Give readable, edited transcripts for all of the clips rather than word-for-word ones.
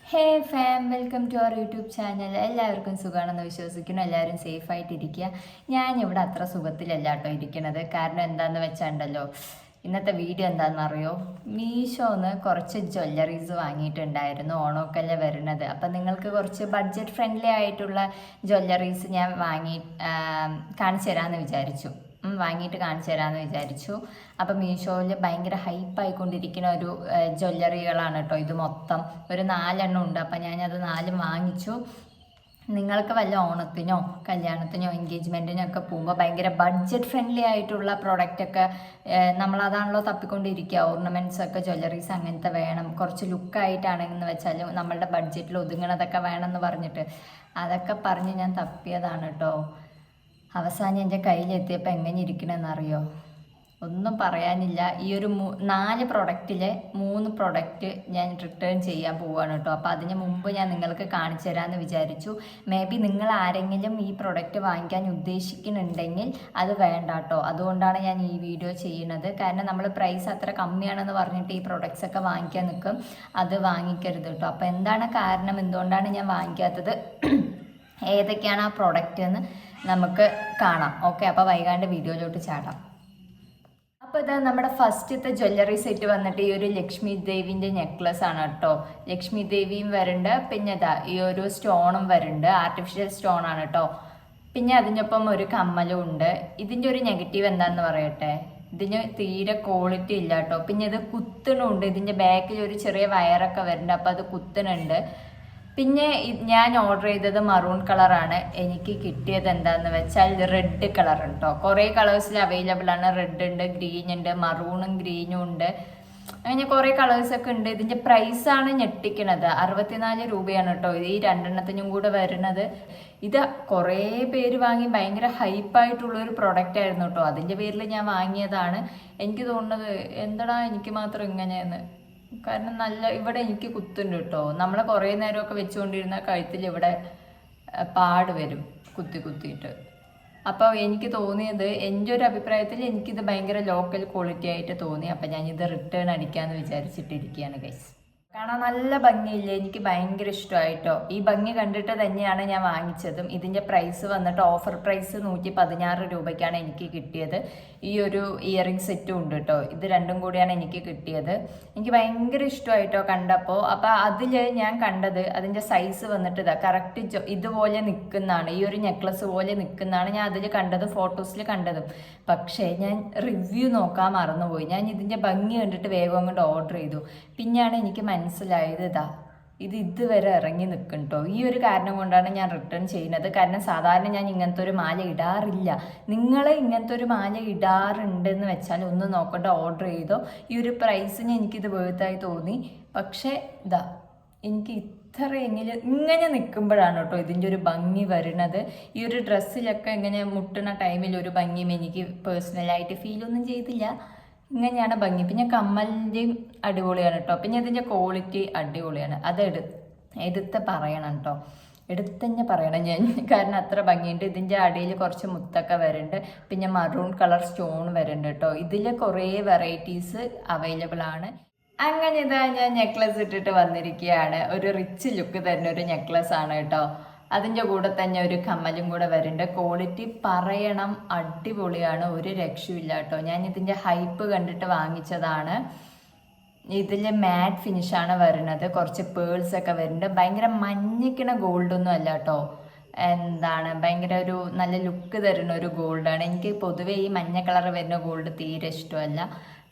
Hey fam, welcome to our YouTube channel. എല്ലാവർക്കും സുഖമാണെന്ന് വിശ്വസിക്കുന്നു. എല്ലാവരും സേഫായിട്ടിരിക്കുക. ഞാനിവിടെ അത്ര സുഖത്തിലല്ല കേട്ടോ ഇരിക്കണത്. കാരണം എന്താണെന്ന് വെച്ചാണ്ടല്ലോ, ഇന്നത്തെ വീഡിയോ എന്താണെന്നറിയോ, മീഷോന്ന് കുറച്ച് ജ്വല്ലറീസ് വാങ്ങിയിട്ടുണ്ടായിരുന്നു. ഓണമൊക്കെയല്ലേ വരുന്നത്. അപ്പം നിങ്ങൾക്ക് കുറച്ച് ബഡ്ജറ്റ് ഫ്രണ്ട്ലി ആയിട്ടുള്ള ജ്വല്ലറീസ് ഞാൻ കാണിച്ചു തരാമെന്ന് വിചാരിച്ചു. വാങ്ങിയിട്ട് കാണിച്ചു തരാമെന്ന് വിചാരിച്ചു. അപ്പം മീഷോയിൽ ഭയങ്കര ഹൈപ്പായിക്കൊണ്ടിരിക്കുന്ന ഒരു ജ്വല്ലറികളാണ് കേട്ടോ ഇത് മൊത്തം. ഒരു 4 ഉണ്ട്. അപ്പം ഞാനത് 4 വാങ്ങിച്ചു. നിങ്ങൾക്ക് വല്ല ഓണത്തിനോ കല്യാണത്തിനോ എൻഗേജ്മെൻറ്റിനോ ഒക്കെ പോകുമ്പോൾ ഭയങ്കര ബഡ്ജറ്റ് ഫ്രണ്ട്ലി ആയിട്ടുള്ള പ്രോഡക്റ്റൊക്കെ നമ്മളതാണല്ലോ തപ്പിക്കൊണ്ടിരിക്കുക. ഓർണമെൻറ്റ്സ് ഒക്കെ ജ്വല്ലറീസ് അങ്ങനത്തെ വേണം, കുറച്ച് ലുക്കായിട്ടാണെന്ന് വെച്ചാൽ നമ്മളുടെ ബഡ്ജറ്റിൽ ഒതുങ്ങണതൊക്കെ വേണമെന്ന് പറഞ്ഞിട്ട് അതൊക്കെ പറഞ്ഞ് ഞാൻ തപ്പിയതാണ് കേട്ടോ. അവസാനം എൻ്റെ കയ്യിലെത്തിയപ്പോൾ എങ്ങനെ ഇരിക്കണമെന്നറിയോ, ഒന്നും പറയാനില്ല. ഈ ഒരു 4 പ്രൊഡക്റ്റിലെ 3 പ്രൊഡക്റ്റ് ഞാൻ റിട്ടേൺ ചെയ്യാൻ പോവുകയാണ് കേട്ടോ. അപ്പോൾ അതിന് മുമ്പ് ഞാൻ നിങ്ങൾക്ക് കാണിച്ചു തരാമെന്ന് വിചാരിച്ചു. മേ ബി നിങ്ങൾ ആരെങ്കിലും ഈ പ്രൊഡക്റ്റ് വാങ്ങിക്കാൻ ഉദ്ദേശിക്കുന്നുണ്ടെങ്കിൽ അത് വേണ്ട കേട്ടോ. അതുകൊണ്ടാണ് ഞാൻ ഈ വീഡിയോ ചെയ്യുന്നത്. കാരണം നമ്മൾ പ്രൈസ് അത്ര കമ്മിയാണെന്ന് പറഞ്ഞിട്ട് ഈ പ്രൊഡക്ട്സ് ഒക്കെ വാങ്ങിക്കാൻ നിൽക്കും, അത് വാങ്ങിക്കരുത് കേട്ടോ. അപ്പോൾ എന്താണ് കാരണം, എന്തുകൊണ്ടാണ് ഞാൻ വാങ്ങിക്കാത്തത്, ഏതൊക്കെയാണ് ആ പ്രൊഡക്റ്റ് എന്ന് നമുക്ക് കാണാം. ഓക്കെ, അപ്പോൾ വൈകാണ്ട് വീഡിയോയിലോട്ട് ചാടാം. അപ്പോൾ ഇതാ നമ്മുടെ ഫസ്റ്റത്തെ ജ്വല്ലറി സെറ്റ് വന്നിട്ട് ഈ ഒരു ലക്ഷ്മി ദേവിൻ്റെ നെക്ലസ് ആണ് കേട്ടോ. ലക്ഷ്മി ദേവിയും വരുന്നുണ്ട്, പിന്നെ ഇതാ ഈ ഒരു സ്റ്റോണും വരുന്നുണ്ട്. ആർട്ടിഫിഷ്യൽ സ്റ്റോൺ ആണ് കേട്ടോ. പിന്നെ അതിനൊപ്പം ഒരു കമ്മലും ഉണ്ട്. ഇതിൻ്റെ ഒരു നെഗറ്റീവ് എന്താണെന്ന് പറയട്ടെ, ഇതിന് തീരെ ക്വാളിറ്റി ഇല്ല കേട്ടോ. പിന്നെ ഇത് കുത്തണുണ്ട്, ഇതിൻ്റെ ബാക്കിൽ ഒരു ചെറിയ വയറൊക്കെ വരുന്നുണ്ട്, അപ്പോൾ അത് കുത്തണുണ്ട്. പിന്നെ ഞാൻ ഓർഡർ ചെയ്തത് മറൂൺ കളറാണ്. എനിക്ക് കിട്ടിയത് എന്താണെന്ന് വെച്ചാൽ റെഡ് കളർ കേട്ടോ. കുറേ കളേഴ്സിൽ അവൈലബിൾ ആണ്. റെഡ് ഉണ്ട്, ഗ്രീൻ ഉണ്ട്, മറൂണും ഗ്രീനും ഉണ്ട്, അങ്ങനെ കുറേ കളേഴ്സൊക്കെ ഉണ്ട്. ഇതിൻ്റെ പ്രൈസാണ് ഞെട്ടിക്കണത്. 64 രൂപയാണ് കേട്ടോ ഈ 2 കൂടെ വരുന്നത്. ഇത് കുറേ പേര് വാങ്ങി ഭയങ്കര ഹൈപ്പായിട്ടുള്ളൊരു പ്രൊഡക്റ്റ് ആയിരുന്നു കേട്ടോ. അതിൻ്റെ പേരിൽ ഞാൻ വാങ്ങിയതാണ്. എനിക്ക് തോന്നുന്നത് എന്താടാ എനിക്ക് മാത്രം ഇങ്ങനെയെന്ന്. കാരണം ഇവിടെ എനിക്ക് കുത്തുണ്ട് കേട്ടോ. നമ്മൾ കുറേ നേരമൊക്കെ വെച്ചുകൊണ്ടിരുന്ന കഴുത്തിൽ ഇവിടെ പാട് വരും കുത്തിയിട്ട്. അപ്പോൾ എനിക്ക് തോന്നിയത്, എൻ്റെ ഒരു അഭിപ്രായത്തിൽ എനിക്കിത് ഭയങ്കര ലോക്കൽ ക്വാളിറ്റി ആയിട്ട് തോന്നി. അപ്പോൾ ഞാനിത് റിട്ടേൺ അടിക്കാമെന്ന് വിചാരിച്ചിട്ടിരിക്കുകയാണ് ഗൈസ്. കാണാൻ നല്ല ഭംഗിയില്ലേ, എനിക്ക് ഭയങ്കര ഇഷ്ടമായിട്ടോ. ഈ ഭംഗി കണ്ടിട്ട് തന്നെയാണ് ഞാൻ വാങ്ങിച്ചതും. ഇതിൻ്റെ പ്രൈസ് വന്നിട്ട് ഓഫർ പ്രൈസ് 116 രൂപയ്ക്കാണ് എനിക്ക് കിട്ടിയത്. ഈ ഒരു ഇയറിംഗ് സെറ്റും ഉണ്ട് കേട്ടോ. ഇത് രണ്ടും കൂടിയാണ് എനിക്ക് കിട്ടിയത്. എനിക്ക് ഭയങ്കര ഇഷ്ടമായിട്ടോ കണ്ടപ്പോൾ. അപ്പോൾ അതിൽ ഞാൻ കണ്ടത് അതിൻ്റെ സൈസ് വന്നിട്ട് ഇതാ കറക്റ്റ് ഇതുപോലെ നിൽക്കുന്നതാണ്, ഈ ഒരു നെക്ലസ് പോലെ നിൽക്കുന്നതാണ് ഞാൻ അതിൽ കണ്ടത്, ഫോട്ടോസിൽ കണ്ടതും. പക്ഷേ ഞാൻ റിവ്യൂ നോക്കാൻ മറന്നുപോയി. ഞാൻ ഇതിൻ്റെ ഭംഗി കണ്ടിട്ട് വേഗം കൊണ്ട് ഓർഡർ ചെയ്തു. പിന്നെയാണ് എനിക്ക് മനസ്സിലായത് ഇത് ഇതുവരെ ഇറങ്ങി നിൽക്കും കേട്ടോ. ഈ ഒരു കാരണം കൊണ്ടാണ് ഞാൻ റിട്ടേൺ ചെയ്യുന്നത്. കാരണം സാധാരണ ഞാൻ ഇങ്ങനത്തെ ഒരു മാല ഇടാറില്ല. നിങ്ങൾ ഇങ്ങനത്തെ ഒരു മാല ഇടാറുണ്ടെന്ന് വെച്ചാൽ ഒന്ന് നോക്കണ്ട, ഓർഡർ ചെയ്തോ. ഈ ഒരു പ്രൈസിന് എനിക്കിത് വേർത്തായി തോന്നി. പക്ഷേ എനിക്ക് ഇത്രയെങ്കിലും ഇങ്ങനെ നിൽക്കുമ്പോഴാണ് കേട്ടോ ഇതിൻ്റെ ഒരു ഭംഗി വരുന്നത്. ഈ ഒരു ഡ്രസ്സിലൊക്കെ ഇങ്ങനെ മുട്ടുന്ന ടൈമിൽ ഒരു ഭംഗിയും എനിക്ക് പേഴ്സണലായിട്ട് ഫീലൊന്നും ചെയ്തില്ല. ഇങ്ങനെയാണ് ഭംഗി. പിന്നെ കമ്മലിൻ്റെയും അടിപൊളിയാണ് കേട്ടോ. പിന്നെ ഇതിൻ്റെ ക്വാളിറ്റി അടിപൊളിയാണ്. അത് എടുത്ത് പറയണം കേട്ടോ, എടുത്തന്നെ പറയണം ഞാൻ, കാരണം അത്ര ഭംഗിയുണ്ട്. ഇതിൻ്റെ അടിയിൽ കുറച്ച് മുത്തൊക്കെ വരുന്നുണ്ട്. പിന്നെ മറൂൺ കളർ സ്റ്റോൺ വരുന്നുണ്ട് കേട്ടോ. ഇതിൽ കുറേ വെറൈറ്റീസ് അവൈലബിൾ ആണ്. അങ്ങനെ ഞാൻ നെക്ലസ് ഇട്ടിട്ട് വന്നിരിക്കുകയാണ്. ഒരു റിച്ച് ലുക്ക് തരുന്ന ഒരു നെക്ലസ് ആണ് കേട്ടോ. അതിൻ്റെ കൂടെ തന്നെ ഒരു കമ്മലും കൂടെ വരുന്നുണ്ട്. ക്വാളിറ്റി പറയണം, അടിപൊളിയാണ്, ഒരു രക്ഷയില്ല കേട്ടോ. ഞാൻ ഇതിൻ്റെ ഹൈപ്പ് കണ്ടിട്ട് വാങ്ങിച്ചതാണ്. ഇതിൽ മാറ്റ് ഫിനിഷാണ് വരുന്നത്. കുറച്ച് പേൾസൊക്കെ വരുന്നുണ്ട്. ഭയങ്കര മഞ്ഞിക്കണ ഗോൾഡൊന്നും അല്ല കേട്ടോ. ഭയങ്കര ഒരു നല്ല ലുക്ക് തരുന്ന ഒരു ഗോൾഡാണ്. എനിക്ക് പൊതുവേ ഈ മഞ്ഞ കളർ വരുന്ന ഗോൾഡ് തീരെ ഇഷ്ടമല്ല.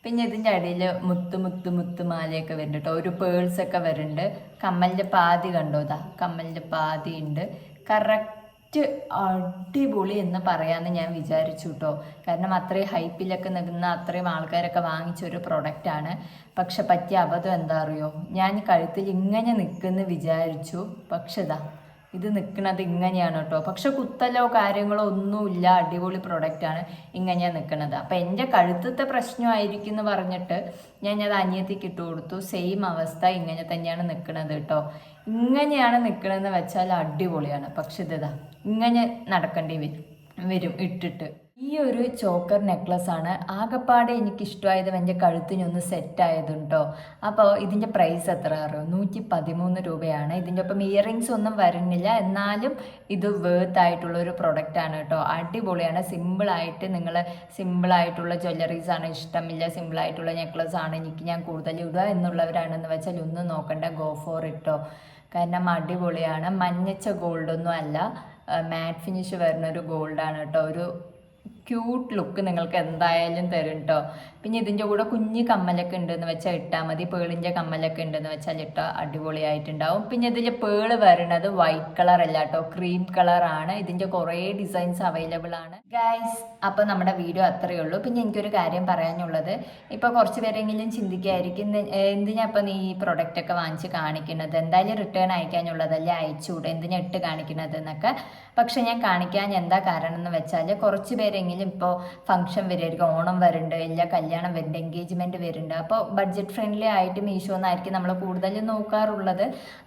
പിന്നെ ഇതിൻ്റെ അടിയിൽ മുത്ത് മാലയൊക്കെ വരുന്നുണ്ട് കേട്ടോ. ഒരു പേൾസൊക്കെ വരുന്നുണ്ട്. കമ്മലിൻ്റെ പാതി കണ്ടോ, കമ്മലിൻ്റെ പാതി ഉണ്ട്. കറക്റ്റ് അടിപൊളി എന്ന് പറയാമെന്ന് ഞാൻ വിചാരിച്ചു കേട്ടോ. കാരണം അത്രയും ഹൈപ്പിലൊക്കെ നിൽക്കുന്ന അത്രയും ആൾക്കാരൊക്കെ വാങ്ങിച്ചൊരു പ്രൊഡക്റ്റാണ്. പക്ഷെ പറ്റിയ അബദ്ധം എന്താ അറിയോ, ഞാൻ കഴുത്തിൽ ഇങ്ങനെ നിൽക്കുമെന്ന് വിചാരിച്ചു. പക്ഷെ ഇത് നിൽക്കുന്നത് ഇങ്ങനെയാണ് കേട്ടോ. പക്ഷെ കുത്തലോ കാര്യങ്ങളോ ഒന്നുമില്ല, അടിപൊളി പ്രൊഡക്റ്റാണ്. ഇങ്ങനെയാണ് നിൽക്കുന്നത്. അപ്പം എൻ്റെ കഴുത്തത്തെ പ്രശ്നമായിരിക്കും എന്ന് പറഞ്ഞിട്ട് ഞാനത് അനിയത്തിക്ക് ഇട്ട് കൊടുത്തു. സെയിം അവസ്ഥ, ഇങ്ങനെ തന്നെയാണ് നിൽക്കുന്നത് കേട്ടോ. ഇങ്ങനെയാണ് നിൽക്കണമെന്ന് വെച്ചാൽ അടിപൊളിയാണ്. പക്ഷെ ഇങ്ങനെ നടക്കേണ്ടി വരും ഇട്ടിട്ട്. ഈ ഒരു ചോക്കർ നെക്ലസ് ആണ് ആകെപ്പാടെ എനിക്ക് ഇഷ്ടമായത് എൻ്റെ കഴുത്തിനൊന്ന് സെറ്റായതും കേട്ടോ. അപ്പോൾ ഇതിൻ്റെ പ്രൈസ് എത്ര അറിയോ? 113 രൂപയാണ്. ഇതിൻ്റെ ഒപ്പം ഇയറിങ്സ് ഒന്നും വരുന്നില്ല, എന്നാലും ഇത് വേർത്ത് ആയിട്ടുള്ള ഒരു പ്രൊഡക്റ്റ് ആണ് കേട്ടോ. അടിപൊളിയാണ്. സിമ്പിളായിട്ട് നിങ്ങൾ സിമ്പിളായിട്ടുള്ള ജ്വല്ലറീസ് ആണ് ഇഷ്ടമില്ല, സിമ്പിളായിട്ടുള്ള നെക്ലസ് ആണ് ഞാൻ കൂടുതൽ ഇടുക എന്നുള്ളവരാണെന്ന് വെച്ചാൽ ഒന്നും നോക്കണ്ട, ഗോ ഫോർ ഇട്ടോ. കാരണം അടിപൊളിയാണ്. മഞ്ഞച്ച ഗോൾഡൊന്നും അല്ല, മാറ്റ് ഫിനിഷ് വരുന്നൊരു ഗോൾഡാണ് കേട്ടോ. ഒരു ക്യൂട്ട് ലുക്ക് നിങ്ങൾക്ക് എന്തായാലും തരും കേട്ടോ. പിന്നെ ഇതിൻ്റെ കൂടെ കുഞ്ഞ് കമ്മലൊക്കെ ഉണ്ടെന്ന് വെച്ചാൽ ഇട്ടാൽ മതി, പേളിൻ്റെ കമ്മലൊക്കെ ഉണ്ടെന്ന് വെച്ചാൽ ഇട്ടാൽ അടിപൊളിയായിട്ടുണ്ടാവും. പിന്നെ ഇതിൽ പേള് വരുന്നത് വൈറ്റ് കളർ അല്ല കേട്ടോ, ക്രീം കളറാണ്. ഇതിൻ്റെ കുറേ ഡിസൈൻസ് അവൈലബിൾ ആണ് ഗൈസ്. അപ്പോൾ നമ്മുടെ വീഡിയോ അത്രയേ ഉള്ളൂ. പിന്നെ എനിക്കൊരു കാര്യം പറയാനുള്ളത്, ഇപ്പോൾ കുറച്ച് പേരെങ്കിലും ചിന്തിക്കായിരിക്കും എന്തിനാ ഇപ്പം നീ ഈ പ്രൊഡക്റ്റൊക്കെ വാങ്ങിച്ച് കാണിക്കുന്നത്, എന്തായാലും റിട്ടേൺ അയക്കാനുള്ളതല്ലേ, അയച്ചുകൂടെ, എന്തിനാ ഇട്ട് കാണിക്കുന്നത് എന്നൊക്കെ. പക്ഷെ ഞാൻ കാണിക്കാൻ എന്താ കാരണം എന്ന് വെച്ചാൽ കുറച്ച് പേരെങ്കിലും ഇപ്പോൾ ഫംഗ്ഷൻ വരുമായിരിക്കും, ഓണം വരുന്നുണ്ട്, ഇല്ല കല്യാണം വരുന്നുണ്ട്, എൻഗേജ്മെൻറ്റ് വരുന്നുണ്ട്. അപ്പോൾ ബഡ്ജറ്റ് ഫ്രണ്ട്ലി ആയിട്ട് മീഷോ എന്നായിരിക്കും നമ്മൾ കൂടുതൽ നോക്കാറുള്ളത്.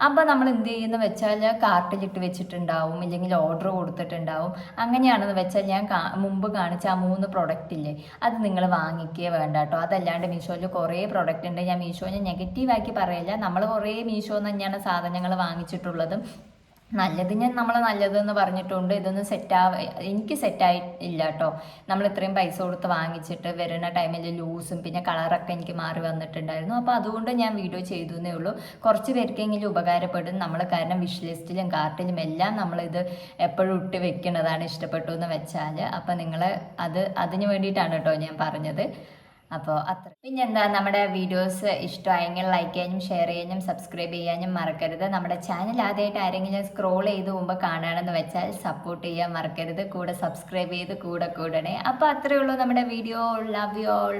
അപ്പോൾ നമ്മൾ എന്ത് ചെയ്യുമെന്ന് വെച്ചാൽ കാർട്ടിലിട്ട് വെച്ചിട്ടുണ്ടാവും, ഇല്ലെങ്കിൽ ഓർഡർ കൊടുത്തിട്ടുണ്ടാവും. അങ്ങനെയാണെന്ന് വെച്ചാൽ ഞാൻ മുമ്പ് കാണിച്ച ആ 3 പ്രൊഡക്റ്റ് ഇല്ലേ, അത് നിങ്ങൾ വാങ്ങിക്കേ വേണ്ട കേട്ടോ. അതല്ലാണ്ട് മീഷോയിൽ കുറേ പ്രൊഡക്റ്റ് ഉണ്ട്. ഞാൻ മീഷോനെ നെഗറ്റീവാക്കി പറയില്ല, നമ്മൾ കുറേ മീഷോ തന്നെയാണ് സാധനങ്ങൾ വാങ്ങിച്ചിട്ടുള്ളതും. നല്ലതിന് നമ്മൾ നല്ലതെന്ന് പറഞ്ഞിട്ടുണ്ട്. ഇതൊന്നും എനിക്ക് സെറ്റായി ഇല്ല കേട്ടോ. നമ്മൾ ഇത്രയും പൈസ കൊടുത്ത് വാങ്ങിച്ചിട്ട് വരുന്ന ടൈമിൽ ലൂസും പിന്നെ കളറൊക്കെ എനിക്ക് മാറി വന്നിട്ടുണ്ടായിരുന്നു. അപ്പോൾ അതുകൊണ്ട് ഞാൻ വീഡിയോ ചെയ്തു എന്നേ ഉള്ളൂ. കുറച്ച് പേർക്കെങ്കിലും ഉപകാരപ്പെടും നമ്മൾ, കാരണം വിഷ് ലിസ്റ്റിലും കാർട്ടിലും എല്ലാം നമ്മളിത് എപ്പോഴും ഇട്ട് വെക്കുന്നതാണ്, ഇഷ്ടപ്പെട്ടു എന്ന് വെച്ചാൽ. അപ്പോൾ നിങ്ങൾ അതിന് വേണ്ടിയിട്ടാണ് കേട്ടോ ഞാൻ പറഞ്ഞത്. അപ്പോൾ അത്ര. പിന്നെന്താ, നമ്മുടെ വീഡിയോസ് ഇഷ്ടമായെങ്കിൽ ലൈക്ക് ചെയ്യാനും ഷെയർ ചെയ്യാനും സബ്സ്ക്രൈബ് ചെയ്യാനും മറക്കരുത്. നമ്മുടെ ചാനൽ ആദ്യമായിട്ട് ആരെങ്കിലും സ്ക്രോൾ ചെയ്ത് മുമ്പ് കാണുകയാണെന്ന് വെച്ചാൽ സപ്പോർട്ട് ചെയ്യാൻ മറക്കരുത്, കൂടെ സബ്സ്ക്രൈബ് ചെയ്ത് കൂടെ കൂടണേ. അപ്പോൾ അത്രയേ ഉള്ളൂ നമ്മുടെ വീഡിയോ. Love you all.